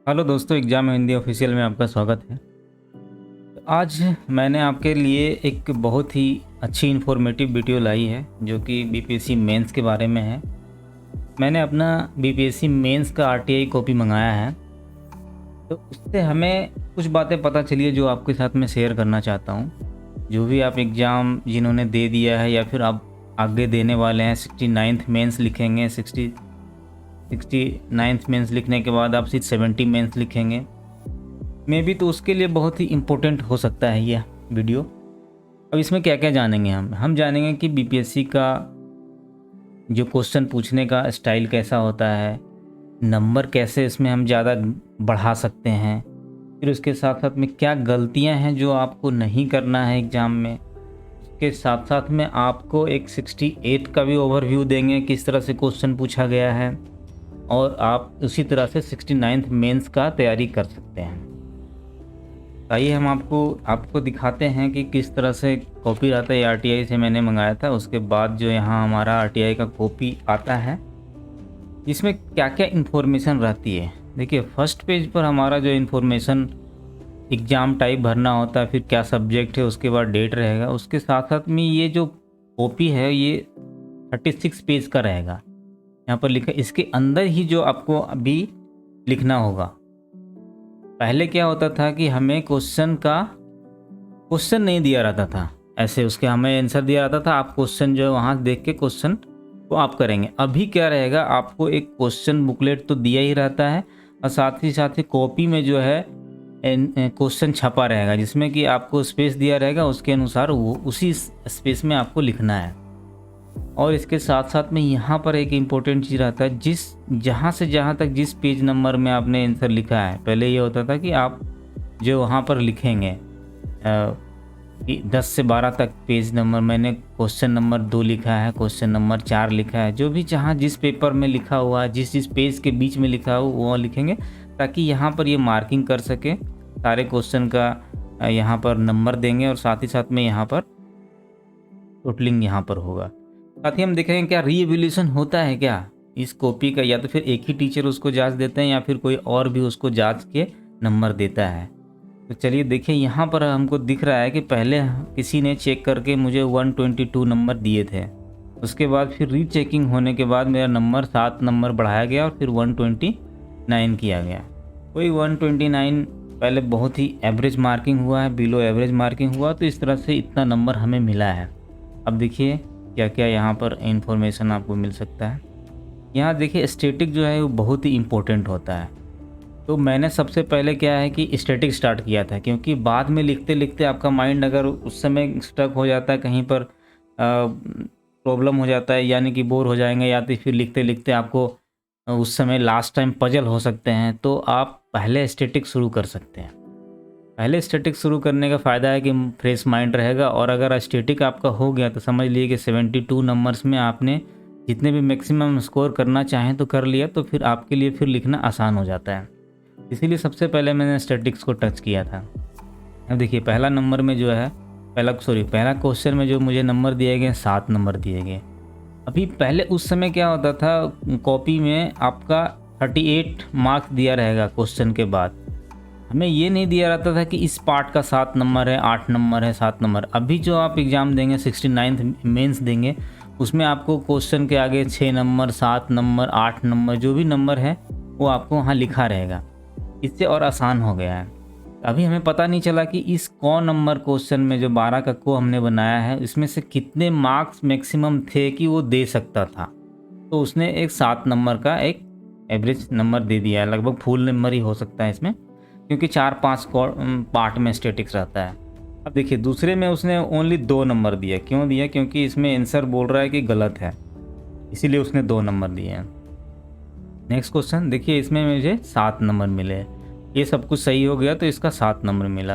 Hello दोस्तों, exam Hindi official में आपका स्वागत है। तो आज मैंने आपके लिए एक बहुत ही अच्छी इन्फॉर्मेटिव वीडियो लाई है जो कि बीपीएससी मेंस के बारे में है। मैंने अपना बीपीएससी मेंस का आरटीआई कॉपी मंगाया है, तो उससे हमें कुछ बातें पता चली है जो आपके साथ मैं शेयर करना चाहता हूँ। जो भी आप एग्ज़ाम जिन्होंने दे दिया है या फिर आप आगे देने वाले हैं, 69th मेंस लिखेंगे, 69th मेंस लिखने के बाद आप सिर्फ 70 मेंस लिखेंगे मे बी, तो उसके लिए बहुत ही इम्पोर्टेंट हो सकता है यह वीडियो। अब इसमें क्या क्या जानेंगे हम जानेंगे कि बीपीएससी का जो क्वेश्चन पूछने का स्टाइल कैसा होता है, नंबर कैसे इसमें हम ज़्यादा बढ़ा सकते हैं, फिर उसके साथ साथ में क्या गलतियां हैं जो आपको नहीं करना है एग्ज़ाम में। उसके साथ साथ में आपको एक 68 का भी ओवरव्यू देंगे, किस तरह से क्वेश्चन पूछा गया है, और आप उसी तरह से 69th मेंस का तैयारी कर सकते हैं। आइए हम आपको दिखाते हैं कि किस तरह से कॉपी आता है। आरटीआई से मैंने मंगाया था, उसके बाद जो यहाँ हमारा आरटीआई का कॉपी आता है जिसमें क्या क्या इन्फॉर्मेशन रहती है। देखिए, फर्स्ट पेज पर हमारा जो इन्फॉर्मेशन एग्ज़ाम टाइप भरना होता है, फिर क्या सब्जेक्ट है, उसके बाद डेट रहेगा। उसके साथ साथ में ये जो कॉपी है ये 36 पेज का रहेगा। यहाँ पर लिखा, इसके अंदर ही जो आपको अभी लिखना होगा। पहले क्या होता था कि हमें क्वेश्चन नहीं दिया रहता था, ऐसे उसके हमें आंसर दिया रहता था, आप क्वेश्चन जो है वहाँ देख के क्वेश्चन को आप करेंगे। अभी क्या रहेगा, आपको एक क्वेश्चन बुकलेट तो दिया ही रहता है और साथ ही कॉपी में जो है क्वेश्चन छपा रहेगा, जिसमें कि आपको स्पेस दिया रहेगा, उसके अनुसार वो उसी स्पेस में आपको लिखना है। और इसके साथ साथ में यहाँ पर एक इम्पोर्टेंट चीज़ रहता है, जहाँ से जहाँ तक जिस पेज नंबर में आपने आंसर लिखा है। पहले ये होता था कि आप जो वहाँ पर लिखेंगे 10 से 12 तक पेज नंबर, मैंने क्वेश्चन नंबर 2 लिखा है, क्वेश्चन नंबर 4 लिखा है, जो भी जहाँ जिस पेपर में लिखा हुआ है, जिस पेज के बीच में लिखा हो वो लिखेंगे, ताकि यहाँ पर ये मार्किंग कर सके सारे क्वेश्चन का। यहाँ पर नंबर देंगे और साथ ही साथ में यहाँ पर टोटलिंग यहाँ पर होगा। साथ ही हम देखेंगे क्या रीएवैल्यूएशन होता है क्या इस कॉपी का, या तो फिर एक ही टीचर उसको जांच देते हैं या फिर कोई और भी उसको जांच के नंबर देता है। तो चलिए देखिए, यहाँ पर हमको दिख रहा है कि पहले किसी ने चेक करके मुझे 122 नंबर दिए थे। उसके बाद फिर रीचेकिंग होने के बाद मेरा नंबर 7 नंबर बढ़ाया गया और फिर 129 किया गया। कोई 129 पहले बहुत ही एवरेज मार्किंग हुआ है, बिलो एवरेज मार्किंग हुआ, तो इस तरह से इतना नंबर हमें मिला है। अब देखिए क्या क्या यहाँ पर इन्फॉर्मेशन आपको मिल सकता है। यहाँ देखिए, स्टैटिक जो है वो बहुत ही इम्पोर्टेंट होता है। तो मैंने सबसे पहले क्या है कि स्टैटिक स्टार्ट किया था, क्योंकि बाद में लिखते लिखते आपका माइंड अगर उस समय स्टक हो जाता है, कहीं पर प्रॉब्लम हो जाता है, यानी कि बोर हो जाएंगे, या तो फिर लिखते लिखते आपको उस समय लास्ट टाइम पजल हो सकते हैं, तो आप पहले स्टैटिक शुरू कर सकते हैं। पहले स्टैटिक शुरू करने का फ़ायदा है कि फ्रेश माइंड रहेगा, और अगर स्टैटिक आपका हो गया तो समझ लीजिए कि 72 नंबर्स में आपने जितने भी मैक्सिमम स्कोर करना चाहें तो कर लिया, तो फिर आपके लिए फिर लिखना आसान हो जाता है। इसीलिए सबसे पहले मैंने स्टैटिक्स को टच किया था। अब देखिए, पहला नंबर में जो है पहला क्वेश्चन में जो मुझे नंबर दिए गए 7 नंबर दिए गए। अभी पहले उस समय क्या होता था, कॉपी में आपका 38 मार्क्स दिया रहेगा क्वेश्चन के बाद। हमें ये नहीं दिया रहता था कि इस पार्ट का 7 नंबर है, 8 नंबर है, 7 नंबर। अभी जो आप एग्ज़ाम देंगे 69th मेंस देंगे, उसमें आपको क्वेश्चन के आगे 6 नंबर, 7 नंबर, 8 नंबर, जो भी नंबर है वो आपको वहाँ लिखा रहेगा। इससे और आसान हो गया है। अभी हमें पता नहीं चला कि इस कौन नंबर क्वेश्चन में जो 12 का को हमने बनाया है, इसमें से कितने मार्क्स मैक्सिमम थे कि वो दे सकता था। तो उसने एक 7 नंबर का एक एवरेज नंबर दे दिया है, लगभग फुल नंबर ही हो सकता है इसमें, क्योंकि 4-5 पार्ट में स्टैटिक्स रहता है। अब देखिए, दूसरे में उसने ओनली 2 नंबर दिया। क्यों दिया? क्योंकि इसमें आंसर बोल रहा है कि गलत है, इसीलिए उसने 2 नंबर दिए हैं। नेक्स्ट क्वेश्चन देखिए, इसमें मुझे 7 नंबर मिले। ये सब कुछ सही हो गया तो इसका 7 नंबर मिला।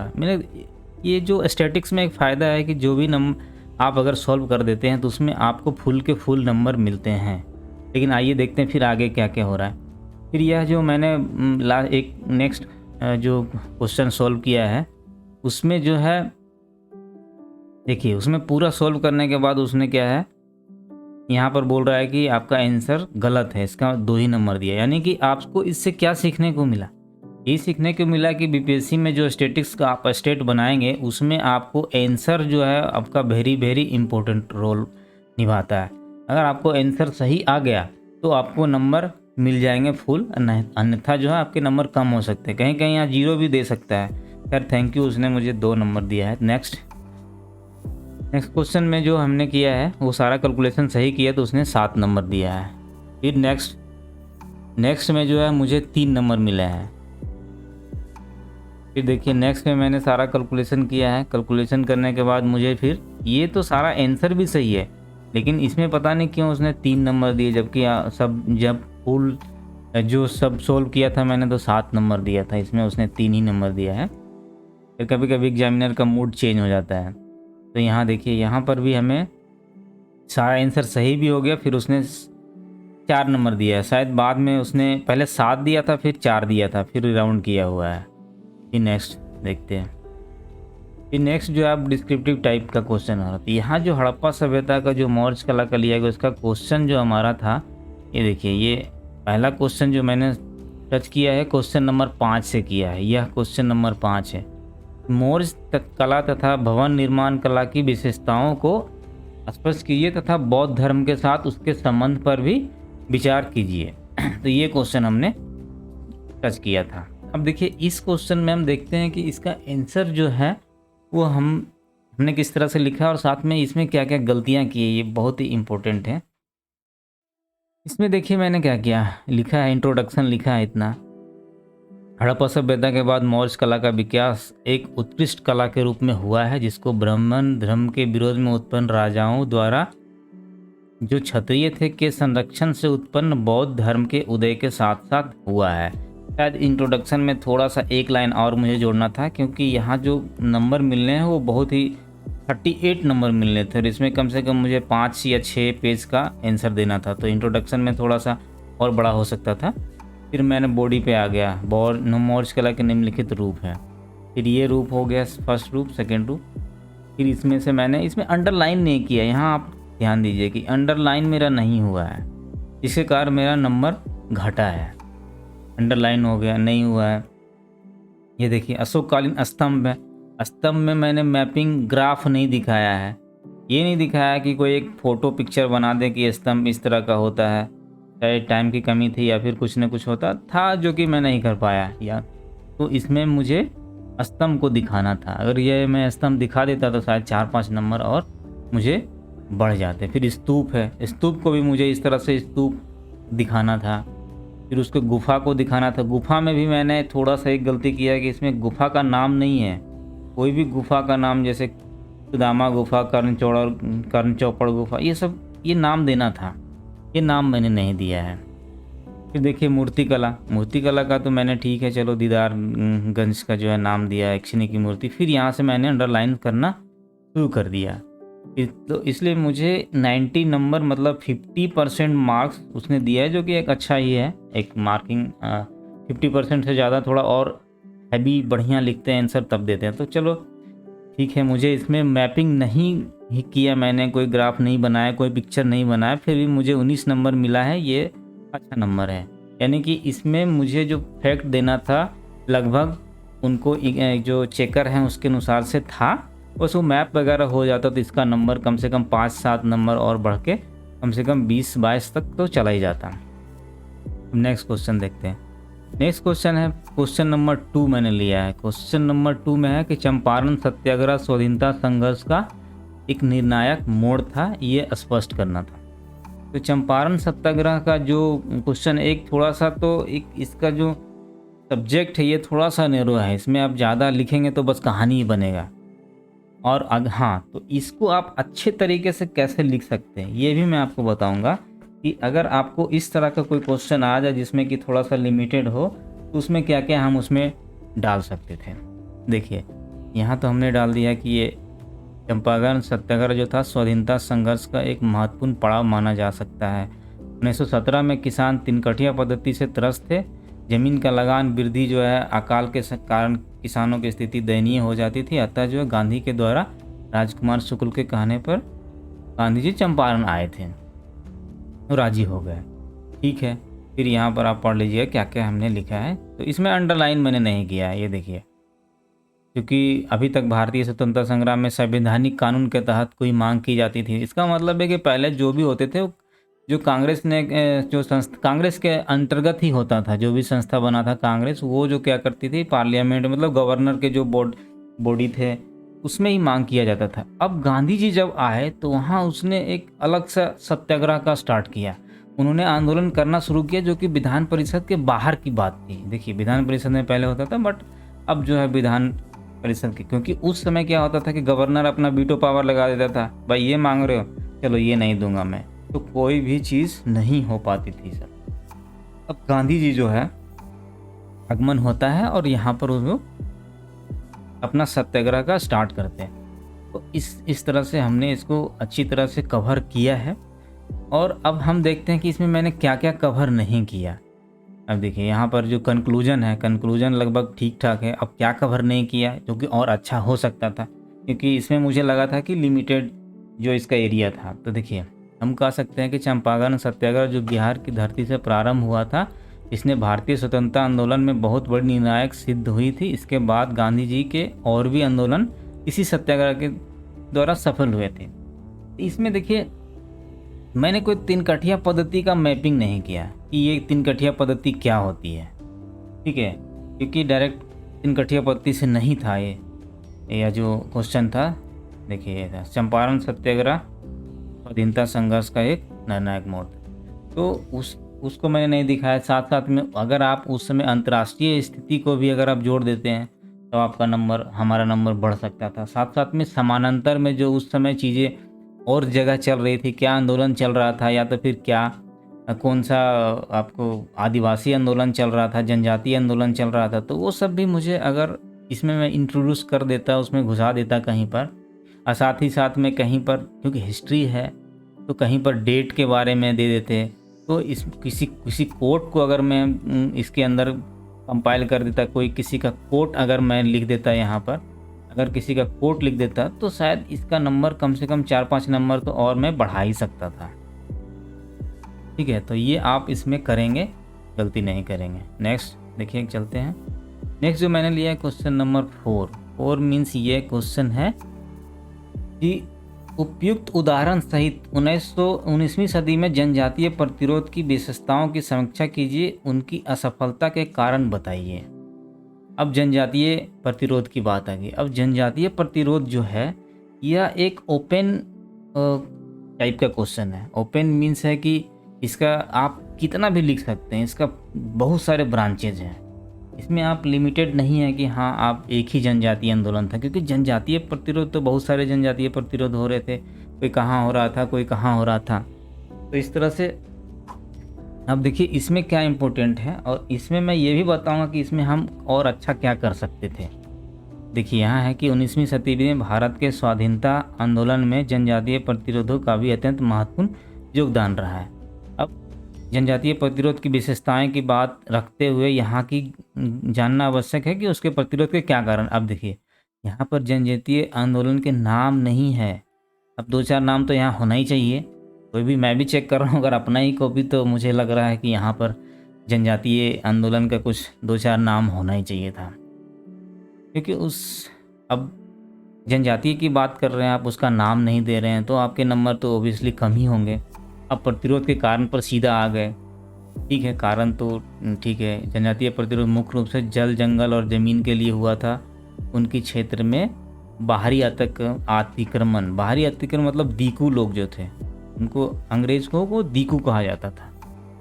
ये जो स्टैटिक्स में एक फ़ायदा है कि जो भी नंबर आप अगर सॉल्व कर देते हैं तो उसमें आपको फुल के फुल नंबर मिलते हैं। लेकिन आइए देखते हैं फिर आगे क्या क्या हो रहा है। फिर यह जो मैंने एक नेक्स्ट जो क्वेश्चन सॉल्व किया है, उसमें जो है देखिए, उसमें पूरा सॉल्व करने के बाद उसने क्या है, यहाँ पर बोल रहा है कि आपका आंसर गलत है, इसका 2 ही नंबर दिया। यानी कि आपको इससे क्या सीखने को मिला, ये सीखने को मिला कि बीपीएससी में जो स्टैटिक्स का आप स्टेट बनाएंगे उसमें आपको आंसर जो है आपका वेरी वेरी इंपॉर्टेंट रोल निभाता है। अगर आपको आंसर सही आ गया तो आपको नंबर मिल जाएंगे फुल, अन्यथा जो है आपके नंबर कम हो सकते हैं, कहीं कहीं यहाँ 0 भी दे सकता है। खैर थैंक यू, उसने मुझे 2 नंबर दिया है। नेक्स्ट क्वेश्चन में जो हमने किया है वो सारा कैलकुलेशन सही किया तो उसने 7 नंबर दिया है। फिर नेक्स्ट में जो है मुझे 3 नंबर मिले हैं। फिर देखिए नेक्स्ट में मैंने सारा कैलकुलेशन किया है, कैलकुलेशन करने के बाद मुझे फिर ये तो सारा आंसर भी सही है, लेकिन इसमें पता नहीं क्यों उसने 3 नंबर दिए, जबकि जब फुल जो सब सोल्व किया था मैंने तो 7 नंबर दिया था, इसमें उसने 3 ही नंबर दिया है। फिर कभी कभी एग्जामिनर का मूड चेंज हो जाता है। तो यहाँ देखिए, यहाँ पर भी हमें सारा आंसर सही भी हो गया, फिर उसने 4 नंबर दिया है। शायद बाद में उसने पहले 7 दिया था फिर 4 दिया था, फिर राउंड किया हुआ है। फिर नेक्स्ट देखते हैं। फिर नेक्स्ट जो आप डिस्क्रिप्टिव टाइप का क्वेश्चन आ रहा था। यहाँ जो हड़प्पा सभ्यता का जो मौर्य कला का लिया गया उसका क्वेश्चन जो हमारा था, ये देखिए, ये पहला क्वेश्चन जो मैंने टच किया है क्वेश्चन नंबर 5 से किया है। यह क्वेश्चन नंबर 5 है। मौर्य कला तथा भवन निर्माण कला की विशेषताओं को स्पष्ट कीजिए तथा बौद्ध धर्म के साथ उसके संबंध पर भी विचार कीजिए। तो ये क्वेश्चन हमने टच किया था। अब देखिए इस क्वेश्चन में हम देखते हैं कि इसका आंसर जो है वो हमने किस तरह से लिखा है और साथ में इसमें क्या क्या गलतियां की है, ये बहुत ही इम्पोर्टेंट है। इसमें देखिए मैंने क्या किया लिखा है, इंट्रोडक्शन लिखा है इतना। हड़प्पा सभ्यता के बाद मौर्य कला का विकास एक उत्कृष्ट कला के रूप में हुआ है, जिसको ब्राह्मण धर्म के विरोध में उत्पन्न राजाओं द्वारा जो क्षत्रिय थे के संरक्षण से उत्पन्न बौद्ध धर्म के उदय के साथ साथ हुआ है। शायद इंट्रोडक्शन में थोड़ा सा एक लाइन और मुझे जोड़ना था, क्योंकि यहाँ जो नंबर मिलने हैं वो बहुत ही 38 नंबर मिलने थे और इसमें कम से कम मुझे 5 या 6 पेज का आंसर देना था। तो इंट्रोडक्शन में थोड़ा सा और बड़ा हो सकता था। फिर मैंने बॉडी पे आ गया, मौर्य कला के निम्नलिखित रूप है। फिर ये रूप हो गया फर्स्ट रूप, सेकेंड रूप। फिर इसमें से मैंने इसमें अंडरलाइन नहीं किया, यहाँ आप ध्यान दीजिए कि अंडरलाइन मेरा नहीं हुआ है, जिसके कारण मेरा नंबर घटा है। अंडरलाइन हो गया, नहीं हुआ है। ये देखिए अशोककालीन स्तंभ है, स्तंभ में मैंने मैपिंग ग्राफ नहीं दिखाया है। ये नहीं दिखाया कि कोई एक फ़ोटो पिक्चर बना दे कि स्तंभ इस तरह का होता है। शायद टाइम की कमी थी या फिर कुछ न कुछ होता था जो कि मैं नहीं कर पाया, या तो इसमें मुझे स्तंभ को दिखाना था। अगर ये मैं स्तंभ दिखा देता तो शायद 4-5 नंबर और मुझे बढ़ जाते। फिर स्तूप है, स्तूप को भी मुझे इस तरह से स्तूप दिखाना था। फिर उसको गुफा को दिखाना था। गुफा में भी मैंने थोड़ा सा एक गलती किया कि इसमें गुफा का नाम नहीं है। कोई भी गुफा का नाम जैसे सुदामा गुफा, कर्ण चौपड़ गुफा, ये नाम देना था, ये नाम मैंने नहीं दिया है। फिर देखिए मूर्ति कला का तो मैंने ठीक है चलो दीदारगंज का जो है नाम दिया, एक्शनी की मूर्ति। फिर यहाँ से मैंने अंडरलाइन करना शुरू कर दिया। तो इसलिए मुझे 90 नंबर मतलब 50% मार्क्स उसने दिया है, जो कि एक अच्छा ही है। एक मार्किंग 50% से ज़्यादा थोड़ा और हैवी बढ़िया लिखते हैं आंसर तब देते हैं। तो चलो ठीक है, मुझे इसमें मैपिंग नहीं किया, मैंने कोई ग्राफ नहीं बनाया, कोई पिक्चर नहीं बनाया, फिर भी मुझे 19 नंबर मिला है। ये अच्छा नंबर है, यानी कि इसमें मुझे जो फैक्ट देना था लगभग उनको जो चेकर हैं उसके अनुसार से था। बस वो मैप वगैरह हो जाता तो इसका नंबर कम से कम 5-7 नंबर और बढ़ के कम से कम 20-22 तक तो चला ही जाता। नेक्स्ट क्वेश्चन देखते हैं। नेक्स्ट क्वेश्चन है क्वेश्चन नंबर 2 मैंने लिया है। क्वेश्चन नंबर 2 में है कि चंपारण सत्याग्रह स्वाधीनता संघर्ष का एक निर्णायक मोड़ था, ये स्पष्ट करना था। तो चंपारण सत्याग्रह का जो क्वेश्चन एक थोड़ा सा तो एक इसका जो सब्जेक्ट है ये थोड़ा सा नैरो है, इसमें आप ज़्यादा लिखेंगे तो बस कहानी ही बनेगा। और हाँ, तो इसको आप अच्छे तरीके से कैसे लिख सकते हैं ये भी मैं आपको बताऊंगा कि अगर आपको इस तरह का कोई क्वेश्चन आ जाए जिसमें कि थोड़ा सा लिमिटेड हो तो उसमें क्या क्या हम उसमें डाल सकते थे। देखिए यहाँ तो हमने डाल दिया कि ये चंपारण सत्याग्रह जो था स्वाधीनता संघर्ष का एक महत्वपूर्ण पड़ाव माना जा सकता है। 1917 में किसान तिनकटिया पद्धति से त्रस्त थे। ज़मीन का लगान वृद्धि जो है अकाल के कारण किसानों की स्थिति दयनीय हो जाती थी। अतः जो है गांधी के द्वारा राजकुमार शुक्ल के कहने पर गांधी जी चंपारण आए थे, तो राजी हो गए। ठीक है, फिर यहाँ पर आप पढ़ लीजिएगा क्या क्या हमने लिखा है। तो इसमें अंडरलाइन मैंने नहीं किया है, ये देखिए, क्योंकि अभी तक भारतीय स्वतंत्रता संग्राम में संवैधानिक कानून के तहत कोई मांग की जाती थी। इसका मतलब है कि पहले जो भी होते थे, जो कांग्रेस ने जो संस्था कांग्रेस के अंतर्गत ही होता था, जो भी संस्था बना था कांग्रेस, वो जो क्या करती थी, पार्लियामेंट मतलब गवर्नर के जो बॉडी थे उसमें ही मांग किया जाता था। अब गांधी जी जब आए तो वहाँ उसने एक अलग सा सत्याग्रह का स्टार्ट किया। उन्होंने आंदोलन करना शुरू किया जो कि विधान परिषद के बाहर की बात थी। देखिए, विधान परिषद में पहले होता था, बट अब जो है विधान परिषद की, क्योंकि उस समय क्या होता था कि गवर्नर अपना वीटो पावर लगा देता था, भाई ये मांग रहे हो, चलो ये नहीं दूंगा मैं, तो कोई भी चीज़ नहीं हो पाती थी सर। अब गांधी जी जो है आगमन होता है और यहाँ पर वो अपना सत्याग्रह का स्टार्ट करते हैं। तो इस तरह से हमने इसको अच्छी तरह से कवर किया है। और अब हम देखते हैं कि इसमें मैंने क्या क्या कवर नहीं किया। अब देखिए यहाँ पर जो कंक्लूजन है, कंक्लूजन लगभग ठीक ठाक है। अब क्या कवर नहीं किया जो कि और अच्छा हो सकता था, क्योंकि इसमें मुझे लगा था कि लिमिटेड जो इसका एरिया था। तो देखिए, हम कह सकते हैं कि चंपारण सत्याग्रह जो बिहार की धरती से प्रारंभ हुआ था, इसने भारतीय स्वतंत्रता आंदोलन में बहुत बड़ी निर्णायक सिद्ध हुई थी। इसके बाद गांधी जी के और भी आंदोलन इसी सत्याग्रह के द्वारा सफल हुए थे। इसमें देखिए, मैंने कोई तीन कठिया पद्धति का मैपिंग नहीं किया कि ये तीन कठिया पद्धति क्या होती है, ठीक है, क्योंकि डायरेक्ट तीन कठिया पद्धति से नहीं था ये जो क्वेश्चन था। देखिए, ये था चंपारण सत्याग्रह स्वाधीनता संघर्ष का एक निर्णायक मोड़, तो उसको मैंने नहीं दिखाया। साथ साथ में अगर आप उस समय अंतर्राष्ट्रीय स्थिति को भी अगर आप जोड़ देते हैं तो आपका नंबर, हमारा नंबर बढ़ सकता था। साथ साथ में समानांतर में जो उस समय चीज़ें और जगह चल रही थी, क्या आंदोलन चल रहा था, या तो फिर क्या कौन सा आपको आदिवासी आंदोलन चल रहा था, जनजातीय आंदोलन चल रहा था, तो वो सब भी मुझे अगर इसमें मैं इंट्रोड्यूस कर देता, उसमें घुसा देता कहीं पर, और साथ ही साथ में कहीं पर, क्योंकि हिस्ट्री है तो कहीं पर डेट के बारे में दे देते, तो इस किसी कोट को अगर मैं इसके अंदर कंपाइल कर देता, कोई किसी का कोट अगर मैं लिख देता यहाँ पर, अगर किसी का कोट लिख देता, तो शायद इसका नंबर कम से कम 4-5 नंबर तो और मैं बढ़ा ही सकता था। ठीक है, तो ये आप इसमें करेंगे, गलती नहीं करेंगे। नेक्स्ट देखिए, चलते हैं। नेक्स्ट जो मैंने लिया है क्वेश्चन नंबर 4 मीन्स ये क्वेश्चन है कि उपयुक्त उदाहरण सहित 19वीं सदी में जनजातीय प्रतिरोध की विशेषताओं की समीक्षा कीजिए, उनकी असफलता के कारण बताइए। अब जनजातीय प्रतिरोध की बात आ गई। अब जनजातीय प्रतिरोध जो है यह एक ओपन टाइप का क्वेश्चन है। ओपन मीन्स है कि इसका आप कितना भी लिख सकते हैं, इसका बहुत सारे ब्रांचेज हैं, इसमें आप लिमिटेड नहीं है कि हाँ आप एक ही जनजातीय आंदोलन था, क्योंकि जनजातीय प्रतिरोध तो बहुत सारे जनजातीय प्रतिरोध हो रहे थे, कोई कहाँ हो रहा था, कोई कहाँ हो रहा था। तो इस तरह से अब देखिए इसमें क्या इम्पोर्टेंट है, और इसमें मैं ये भी बताऊंगा कि इसमें हम और अच्छा क्या कर सकते थे। देखिए यहाँ है कि 19वीं सदी में भारत के स्वाधीनता आंदोलन में जनजातीय प्रतिरोधों का भी अत्यंत महत्वपूर्ण योगदान रहा है। अब जनजातीय प्रतिरोध की विशेषताएं की बात रखते हुए यहाँ की जानना आवश्यक है कि उसके प्रतिरोध के क्या कारण। अब देखिए यहाँ पर जनजातीय आंदोलन के नाम नहीं है, अब 2-4 नाम तो यहाँ होना ही चाहिए। कोई भी, मैं भी चेक कर रहा हूँ, अगर अपना ही कॉपी, तो मुझे लग रहा है कि यहाँ पर जनजातीय आंदोलन का कुछ 2-4 नाम होना ही चाहिए था, क्योंकि अब जनजातीय की बात कर रहे हैं आप, उसका नाम नहीं दे रहे हैं, तो आपके नंबर तो ओबियसली कम ही होंगे। अब प्रतिरोध के कारण पर सीधा आ गए, ठीक है, कारण तो ठीक है। जनजातीय प्रतिरोध मुख्य रूप से जल, जंगल और ज़मीन के लिए हुआ था। उनकी क्षेत्र में बाहरी अतिक्रमण, बाहरी अतिक्रमण मतलब दीकू लोग जो थे, उनको अंग्रेज को वो दीकू कहा जाता था।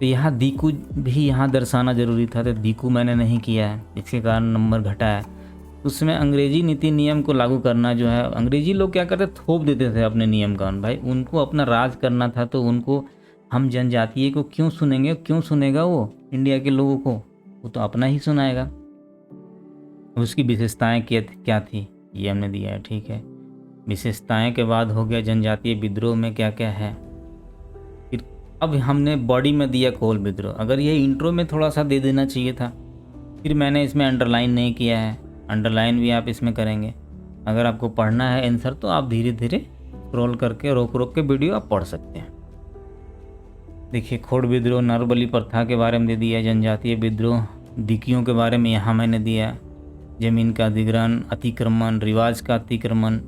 तो यहाँ दीकू भी यहाँ दर्शाना जरूरी था, तो दीकू मैंने नहीं किया है, इसके कारण नंबर घटा है। उसमें अंग्रेजी नीति नियम को लागू करना जो है, अंग्रेजी लोग क्या करते, थोप देते थे अपने नियम कानून। भाई उनको अपना राज करना था, तो उनको हम जनजातीय को क्यों सुनेंगे, क्यों सुनेगा वो इंडिया के लोगों को, वो तो अपना ही सुनाएगा। उसकी विशेषताएं क्या थी ये हमने दिया है, ठीक है। विशेषताएं के बाद हो गया जनजातीय विद्रोह में क्या क्या है। फिर अब हमने बॉडी में दिया कोल विद्रोह, अगर ये इंट्रो में थोड़ा सा दे देना चाहिए था। फिर मैंने इसमें अंडरलाइन नहीं किया है, अंडरलाइन भी आप इसमें करेंगे। अगर आपको पढ़ना है आंसर तो आप धीरे धीरे स्क्रॉल करके रोक के वीडियो आप पढ़ सकते हैं। देखिए खोड़ विद्रोह, नरबली प्रथा के बारे में दे दिया, जनजातीय विद्रोह, दिकियों के बारे में यहाँ मैंने दिया, ज़मीन का अधिग्रहण, अतिक्रमण, रिवाज का अतिक्रमण,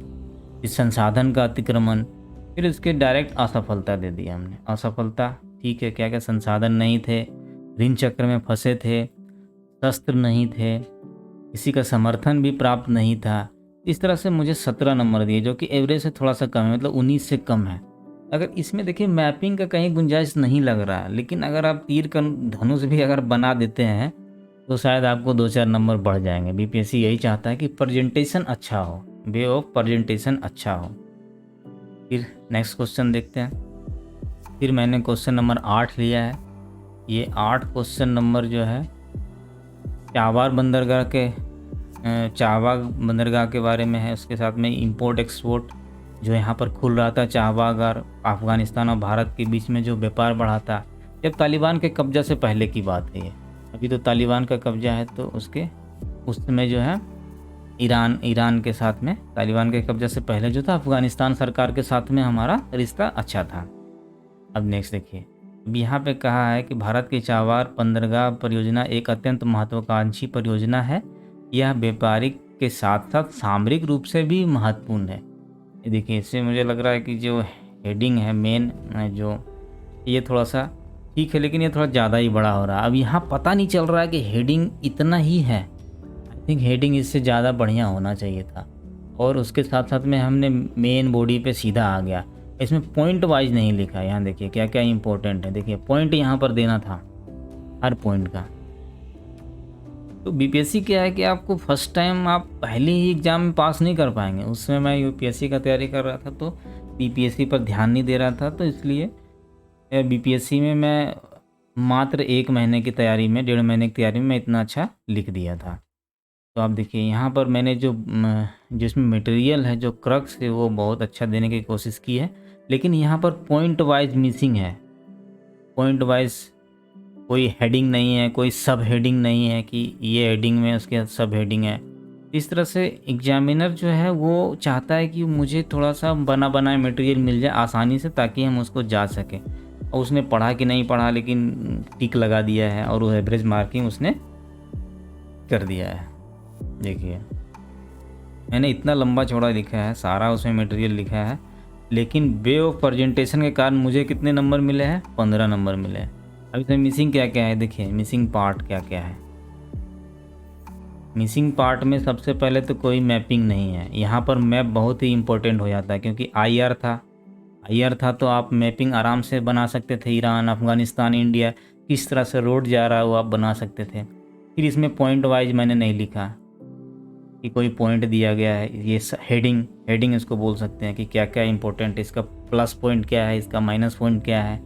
इस संसाधन का अतिक्रमण। फिर इसके डायरेक्ट असफलता दे दिया हमने। असफलता ठीक है, क्या क्या संसाधन नहीं थे, ऋण चक्र में फंसे थे, शस्त्र नहीं थे, किसी का समर्थन भी प्राप्त नहीं था। इस तरह से मुझे 17 नंबर दिए, जो कि एवरेज से थोड़ा सा कम है, मतलब 19 से कम है। अगर इसमें देखिए मैपिंग का कहीं गुंजाइश नहीं लग रहा है, लेकिन अगर आप तीर का धनुष भी अगर बना देते हैं तो शायद आपको 2-4 नंबर बढ़ जाएंगे। बीपीएससी यही चाहता है कि प्रेजेंटेशन अच्छा हो, वे ऑफ प्रेजेंटेशन अच्छा हो। फिर नेक्स्ट क्वेश्चन देखते हैं। फिर मैंने क्वेश्चन नंबर 8 लिया है। ये 8 क्वेश्चन नंबर जो है चाबार बंदरगाह के बारे में है। उसके साथ में इंपोर्ट एक्सपोर्ट जो यहाँ पर खुल रहा था, चाबागार, अफ़गानिस्तान और भारत के बीच में जो व्यापार बढ़ा था, जब तालिबान के कब्जा से पहले की बात है ये। अभी तो तालिबान का कब्जा है, तो उसमें जो है ईरान के साथ में, तालिबान के कब्जा से पहले जो था अफ़गानिस्तान सरकार के साथ में हमारा रिश्ता अच्छा था। अब नेक्स्ट देखिए, अब यहाँ पे कहा है कि भारत की चाबार बंदरगाह परियोजना एक अत्यंत महत्वाकांक्षी परियोजना है। यह व्यापारिक के साथ साथ सामरिक रूप से भी महत्वपूर्ण है। ये देखिए, इससे मुझे लग रहा है कि जो हेडिंग है मेन जो, ये थोड़ा सा ठीक है, लेकिन ये थोड़ा ज़्यादा ही बड़ा हो रहा है। अब यहाँ पता नहीं चल रहा है कि हेडिंग इतना ही है। आई थिंक हेडिंग इससे ज़्यादा बढ़िया होना चाहिए था। और उसके साथ साथ में हमने मेन बॉडी पे सीधा आ गया। इसमें पॉइंट वाइज नहीं लिखा है। यहाँ देखिए क्या क्या इंपॉर्टेंट है। देखिए पॉइंट यहाँ पर देना था हर पॉइंट का। तो बीपीएससी क्या है कि आपको फर्स्ट टाइम आप पहले ही एग्ज़ाम में पास नहीं कर पाएंगे। उस समय मैं यूपीएससी का तैयारी कर रहा था, तो बीपीएससी पर ध्यान नहीं दे रहा था, तो इसलिए बीपीएससी में मैं मात्र 1 महीने की तैयारी में, 1.5 महीने की तैयारी में मैं इतना अच्छा लिख दिया था। तो आप देखिए यहाँ पर मैंने जिसमें मटेरियल है, जो क्रक्स है, वो बहुत अच्छा देने की कोशिश की है, लेकिन यहाँ पर पॉइंट वाइज मिसिंग है। पॉइंट वाइज कोई हेडिंग नहीं है, कोई सब हेडिंग नहीं है कि ये हेडिंग में उसके सब हेडिंग है। इस तरह से एग्जामिनर जो है वो चाहता है कि मुझे थोड़ा सा बना बनाया मटेरियल मिल जाए आसानी से, ताकि हम उसको जा सकें। और उसने पढ़ा कि नहीं पढ़ा, लेकिन टिक लगा दिया है और वो एवरेज मार्किंग उसने कर दिया है। देखिए मैंने इतना लंबा चौड़ा लिखा है, सारा उसमें मटेरियल लिखा है, लेकिन वे ऑफ प्रेजेंटेशन के कारण मुझे कितने नंबर मिले हैं? 15 नंबर मिले हैं। अब इसमें मिसिंग क्या क्या है? देखिए मिसिंग पार्ट क्या क्या है। मिसिंग पार्ट में सबसे पहले तो कोई मैपिंग नहीं है। यहाँ पर मैप बहुत ही इम्पोर्टेंट हो जाता है, क्योंकि आईआर था तो आप मैपिंग आराम से बना सकते थे। ईरान, अफ़गानिस्तान, इंडिया, किस तरह से रोड जा रहा है वो आप बना सकते थे। फिर इसमें पॉइंट वाइज मैंने नहीं लिखा कि कोई पॉइंट दिया गया है। ये हेडिंग इसको बोल सकते हैं कि क्या क्या इंपॉर्टेंट है, इसका प्लस पॉइंट क्या है, इसका माइनस पॉइंट क्या है,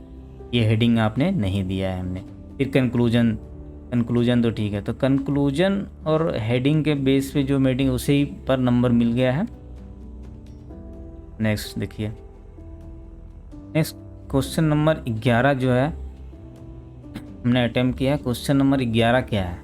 ये हेडिंग आपने नहीं दिया है हमने। फिर कंक्लूजन तो ठीक है, तो कंक्लूजन और हेडिंग के बेस पे जो मीटिंग उसे ही पर नंबर मिल गया है। नेक्स्ट देखिए, नेक्स्ट क्वेश्चन नंबर 11 जो है हमने अटेम्प्ट किया है। क्वेश्चन नंबर 11 क्या है?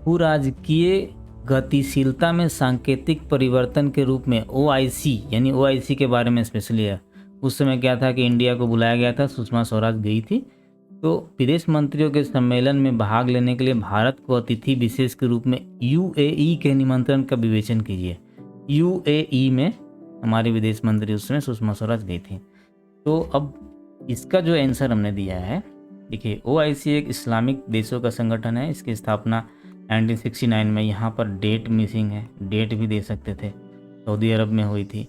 भू राजकीय गतिशीलता में सांकेतिक परिवर्तन के रूप में OIC, यानी OIC के बारे में स्पेशली है। उस समय क्या था कि इंडिया को बुलाया गया था, सुषमा स्वराज गई थी, तो विदेश मंत्रियों के सम्मेलन में भाग लेने के लिए भारत को अतिथि विशेष के रूप में UAE के निमंत्रण का विवेचन कीजिए। UAE में हमारे विदेश मंत्री उस समय सुषमा स्वराज गई थी। तो अब इसका जो आंसर हमने दिया है, देखिए OIC एक इस्लामिक देशों का संगठन है। इसकी स्थापना 1969 में, यहाँ पर डेट मिसिंग है, डेट भी दे सकते थे, सऊदी अरब में हुई थी।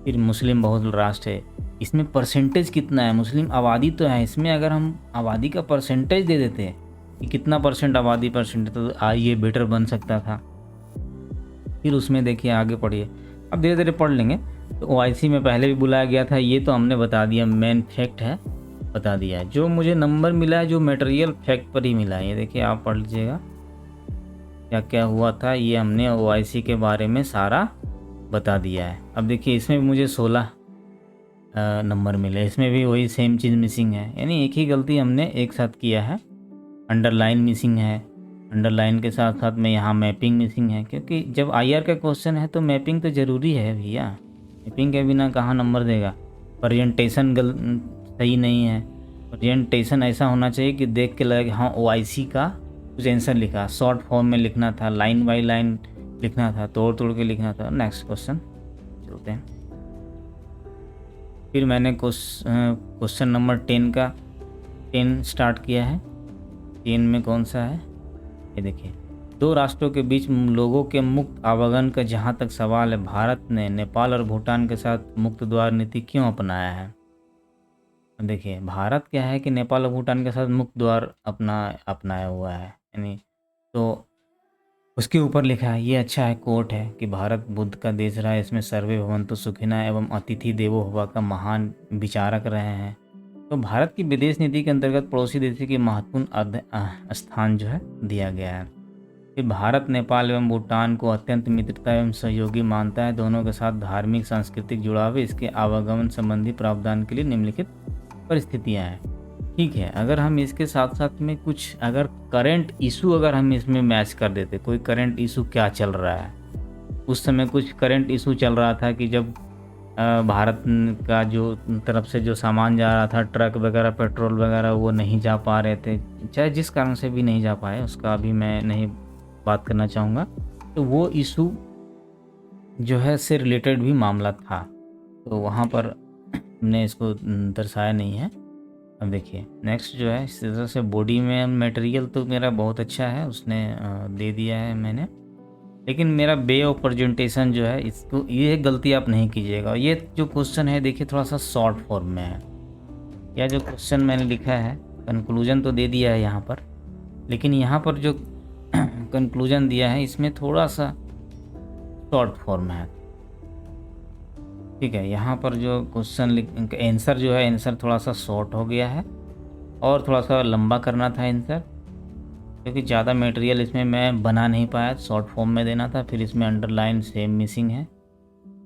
फिर मुस्लिम बहुल राष्ट्र है। इसमें परसेंटेज कितना है? मुस्लिम आबादी तो है, इसमें अगर हम आबादी का परसेंटेज दे देते कि कितना परसेंट आबादी परसेंट, तो ये बेटर बन सकता था। फिर उसमें देखिए आगे पढ़िए, अब धीरे धीरे पढ़ लेंगे। तो OIC में पहले भी बुलाया गया था, ये तो हमने बता दिया, मेन फैक्ट है, बता दिया है। जो मुझे नंबर मिला है जो मटेरियल फैक्ट पर ही मिला है, ये देखिए आप पढ़ लीजिएगा क्या क्या हुआ था, ये हमने OIC के बारे में सारा बता दिया है। अब देखिए इसमें भी मुझे 16 नंबर मिले, इसमें भी वही सेम चीज़ मिसिंग है, यानी एक ही गलती हमने एक साथ किया है। अंडरलाइन मिसिंग है, अंडरलाइन के साथ साथ में यहाँ मैपिंग मिसिंग है, क्योंकि जब IR का क्वेश्चन है तो मैपिंग तो ज़रूरी है भैया, मैपिंग के बिना कहाँ नंबर देगा। प्रेजेंटेशन सही नहीं है, प्रेजेंटेशन ऐसा होना चाहिए कि देख के लगे कि हाँ OIC का कुछ आंसर लिखा, शॉर्ट फॉर्म में लिखना था, लाइन बाय लाइन लिखना था, तोड़ तोड़ के लिखना था। नेक्स्ट क्वेश्चन चलते हैं। फिर मैंने क्वेश्चन नंबर 10 स्टार्ट किया है। 10 में कौन सा है, ये देखिए। दो राष्ट्रों के बीच लोगों के मुक्त आवागमन का जहाँ तक सवाल है, भारत ने नेपाल और भूटान के साथ मुक्त द्वार नीति क्यों अपनाया है? देखिए, भारत क्या है कि नेपाल और भूटान के साथ मुक्त द्वार अपनाया हुआ है, यानी तो उसके ऊपर लिखा है, ये अच्छा है, कोट है कि भारत बुद्ध का देश रहा है, इसमें सर्वे भवन्तु सुखिनः एवं अतिथि देवो भव का महान विचारक रहे हैं। तो भारत की विदेश नीति के अंतर्गत पड़ोसी देशों की महत्वपूर्ण स्थान जो है दिया गया है। फिर भारत नेपाल एवं भूटान को अत्यंत मित्रता एवं सहयोगी मानता है, दोनों के साथ धार्मिक सांस्कृतिक जुड़ाव है, इसके आवागमन संबंधी प्रावधान के लिए निम्नलिखित परिस्थितियाँ हैं। ठीक है, अगर हम इसके साथ साथ में कुछ अगर करंट इशू अगर हम इसमें मैच कर देते, कोई करंट इशू क्या चल रहा है, उस समय कुछ करंट इशू चल रहा था कि जब भारत का जो तरफ से जो सामान जा रहा था, ट्रक वगैरह, पेट्रोल वगैरह, वो नहीं जा पा रहे थे, चाहे जिस कारण से भी नहीं जा पाए, उसका अभी मैं नहीं बात करना चाहूँगा। तो वो इशू जो है से रिलेटेड भी मामला था, तो वहाँ पर हमने इसको दर्शाया नहीं है। अब देखिए नेक्स्ट जो है, इस तरह से बॉडी में मटेरियल तो मेरा बहुत अच्छा है, उसने दे दिया है मैंने, लेकिन मेरा वे ऑफ प्रेजेंटेशन जो है, इसको ये गलती आप नहीं कीजिएगा। ये जो क्वेश्चन है देखिए थोड़ा सा शॉर्ट फॉर्म में है, या जो क्वेश्चन मैंने लिखा है, कंक्लूजन तो दे दिया है यहाँ पर, लेकिन यहाँ पर जो कंक्लूजन दिया है इसमें थोड़ा सा शॉर्ट फॉर्म है। ठीक है, यहाँ पर जो क्वेश्चन आंसर जो है, आंसर थोड़ा सा शॉर्ट हो गया है और थोड़ा सा लंबा करना था आंसर, क्योंकि ज़्यादा मटेरियल इसमें मैं बना नहीं पाया, शॉर्ट फॉर्म में देना था। फिर इसमें अंडरलाइन सेम मिसिंग है,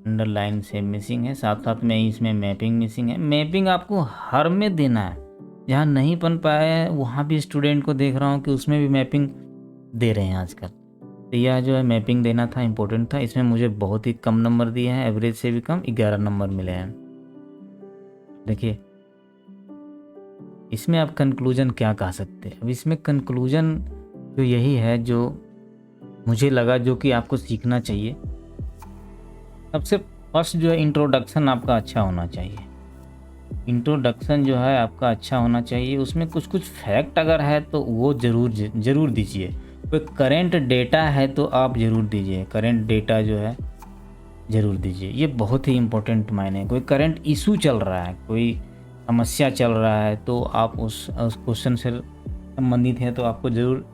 अंडरलाइन सेम मिसिंग है, साथ साथ में इसमें मैपिंग मिसिंग है। मैपिंग आपको हर में देना है, जहाँ नहीं बन पाया है वहाँ भी स्टूडेंट को देख रहा हूँ कि उसमें भी मैपिंग दे रहे हैं आजकल। तो यह जो है मैपिंग देना था, इम्पोर्टेंट था। इसमें मुझे बहुत ही कम नंबर दिए हैं, एवरेज से भी कम 11 नंबर मिले हैं। देखिए इसमें आप कंक्लूजन क्या कह सकते हैं? अब इसमें कंक्लूजन जो यही है जो मुझे लगा, जो कि आपको सीखना चाहिए। सबसे फर्स्ट जो है, इंट्रोडक्शन आपका अच्छा होना चाहिए। इंट्रोडक्शन जो है आपका अच्छा होना चाहिए, उसमें कुछ कुछ फैक्ट अगर है तो वो ज़रूर दीजिए। कोई करेंट डेटा है तो आप ज़रूर दीजिए, करेंट डेटा जो है ज़रूर दीजिए, ये बहुत ही इम्पोर्टेंट मायने। कोई करंट इशू चल रहा है, कोई समस्या चल रहा है, तो आप उस क्वेश्चन से संबंधित है तो आपको ज़रूर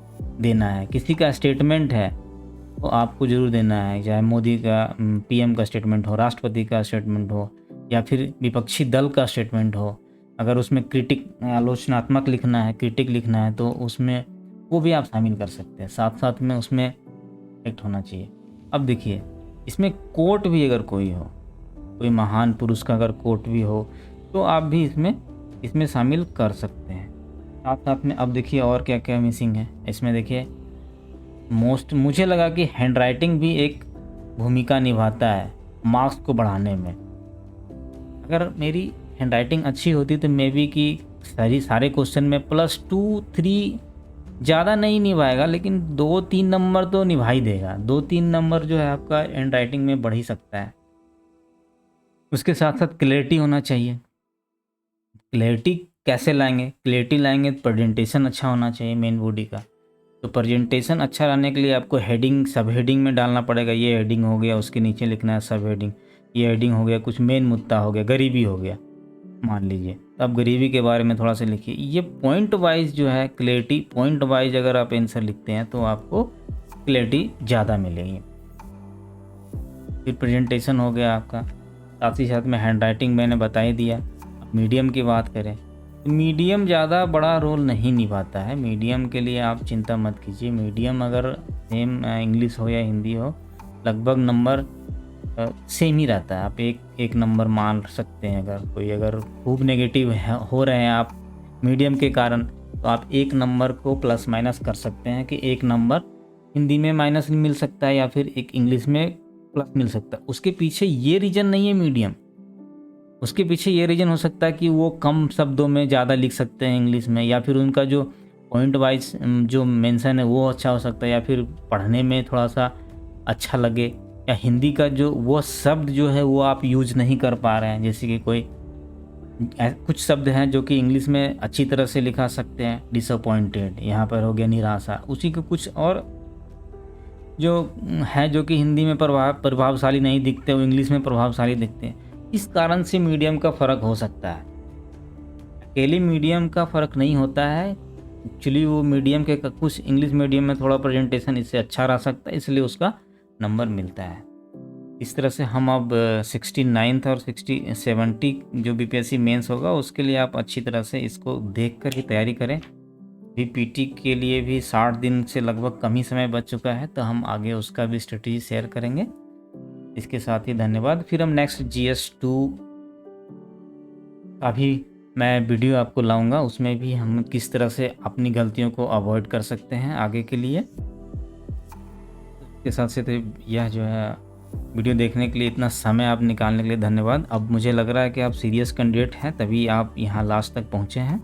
देना है। किसी का स्टेटमेंट है तो आपको ज़रूर देना है, चाहे मोदी का PM का स्टेटमेंट हो, राष्ट्रपति का स्टेटमेंट हो, या फिर विपक्षी दल का स्टेटमेंट हो। अगर उसमें क्रिटिक आलोचनात्मक लिखना है, क्रिटिक लिखना है, तो उसमें वो भी आप शामिल कर सकते हैं। साथ साथ में उसमें एक्ट होना चाहिए। अब देखिए इसमें कोट भी अगर कोई हो, कोई महान पुरुष का अगर कोट भी हो, तो आप भी इसमें शामिल कर सकते हैं। साथ साथ में अब देखिए और क्या क्या मिसिंग है इसमें। देखिए मुझे लगा कि हैंडराइटिंग भी एक भूमिका निभाता है मार्क्स को बढ़ाने में। अगर मेरी हैंडराइटिंग अच्छी होती तो मे बी कि सारे क्वेश्चन में +2 3 ज़्यादा नहीं निभाएगा, लेकिन 2-3 नंबर तो निभा ही देगा। 2-3 नंबर जो है आपका हैंडराइटिंग में बढ़ ही सकता है। उसके साथ साथ क्लैरिटी होना चाहिए। क्लैरिटी कैसे लाएंगे? क्लैरिटी लाएंगे तो प्रेजेंटेशन अच्छा होना चाहिए मेन बॉडी का। तो प्रेजेंटेशन अच्छा लाने के लिए आपको हेडिंग, सब हेडिंग में डालना पड़ेगा। ये हेडिंग हो गया, उसके नीचे लिखना है सब हेडिंग। ये हेडिंग हो गया, कुछ मेन मुद्दा हो गया, गरीबी हो गया मान लीजिए, अब गरीबी के बारे में थोड़ा सा लिखिए। ये पॉइंट वाइज जो है क्लैरिटी, पॉइंट वाइज अगर आप आंसर लिखते हैं तो आपको क्लैरिटी ज़्यादा मिलेगी। फिर प्रेजेंटेशन हो गया आपका, साथ ही साथ में हैंडराइटिंग मैंने बता ही दिया। अब मीडियम की बात करें तो मीडियम ज़्यादा बड़ा रोल नहीं निभाता है। मीडियम के लिए आप चिंता मत कीजिए। मीडियम अगर सेम इंग्लिश हो या हिंदी हो, लगभग नंबर सेम ही रहता है। आप एक नंबर मान सकते हैं। अगर खूब नेगेटिव हो रहे हैं आप मीडियम के कारण, तो आप 1 नंबर को प्लस माइनस कर सकते हैं कि 1 नंबर हिंदी में माइनस मिल सकता है या फिर एक इंग्लिश में प्लस मिल सकता है। उसके पीछे ये रीज़न नहीं है मीडियम, उसके पीछे ये रीज़न हो सकता है कि वो कम शब्दों में ज़्यादा लिख सकते हैं इंग्लिश में, या फिर उनका जो पॉइंट वाइज जो मेंशन है वो अच्छा हो सकता है, या फिर पढ़ने में थोड़ा-सा अच्छा लगे, या हिंदी का जो वो शब्द जो है वो आप यूज़ नहीं कर पा रहे हैं। जैसे कि कोई कुछ शब्द हैं जो कि इंग्लिश में अच्छी तरह से लिखा सकते हैं, डिसअपॉइंटेड यहाँ पर हो गया निराशा, उसी के कुछ और जो हैं जो कि हिंदी में प्रभावशाली नहीं दिखते, वो इंग्लिश में प्रभावशाली दिखते हैं। इस कारण से मीडियम का फ़र्क हो सकता है। अकेले मीडियम का फ़र्क नहीं होता है, एक्चुअली वो मीडियम के कुछ इंग्लिश मीडियम में थोड़ा प्रेजेंटेशन इससे अच्छा रह सकता है, इसलिए उसका नंबर मिलता है। इस तरह से हम अब 69th और 70 जो बीपीएससी मेंस होगा उसके लिए आप अच्छी तरह से इसको देख कर ही तैयारी करें। पीटी के लिए भी 60 दिन से लगभग कम ही समय बच चुका है, तो हम आगे उसका भी स्ट्रेटजी शेयर करेंगे। इसके साथ ही धन्यवाद। फिर हम नेक्स्ट GS2 का भी मैं वीडियो आपको लाऊंगा, उसमें भी हम किस तरह से अपनी गलतियों को अवॉइड कर सकते हैं आगे के लिए। इसके साथ साथ यह जो है वीडियो देखने के लिए, इतना समय आप निकालने के लिए धन्यवाद। अब मुझे लग रहा है कि आप सीरियस कैंडिडेट हैं, तभी आप यहाँ लास्ट तक पहुँचे हैं।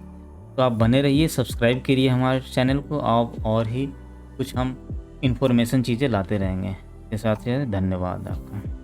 तो आप बने रहिए, सब्सक्राइब करिए हमारे चैनल को, आप और ही कुछ हम इन्फॉर्मेशन चीज़ें लाते रहेंगे। इसके साथ धन्यवाद आपका।